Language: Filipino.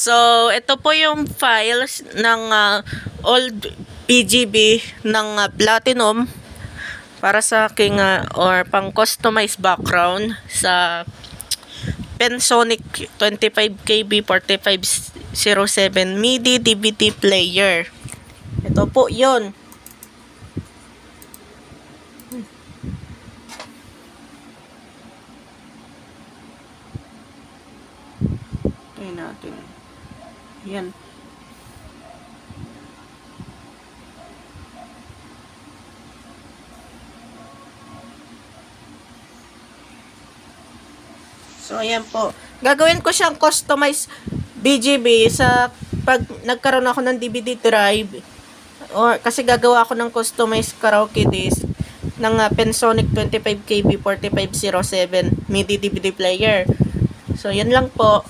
So, ito po yung files ng old PGB ng Platinum para sa aking or pang customized background sa Pensonic 25KB 4507 MIDI DVD player. Ito po yun. Tingnan natin. Yan. So, ayan po. Gagawin ko siyang customized BGB sa pag nagkaroon ako ng DVD drive or kasi gagawa ako ng customized karaoke disc ng Pensonic 25KB 4507 MIDI DVD player. So, yan lang po.